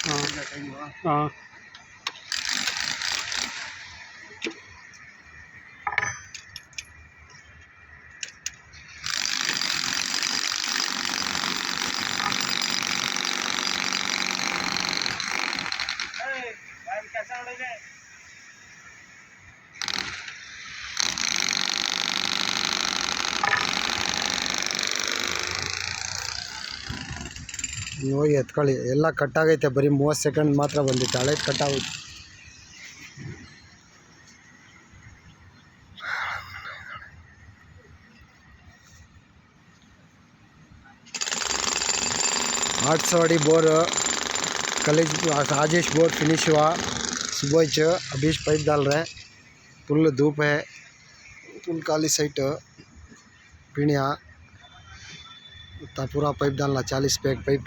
हाँ हाँ ನೀವು ಹೋಗಿ ಎತ್ಕೊಳ್ಳಿ. ಎಲ್ಲ ಕಟ್ಟಾಗೈತೆ, ಬರೀ 30 ಸೆಕೆಂಡ್ ಮಾತ್ರ ಬಂದಿತ್ತು, ಹಳೇದು ಕಟ್ಟಾಗೋಯ್ತು. आठसवाड़ी बोर कलेज राजेश बोर फिनिश हुआ। सुबह अभी पाइप डाल रहे हैं। फुल धूप है, फुल काली साइट पीणिया पूरा पाइप डालना 40 पैक पाइप।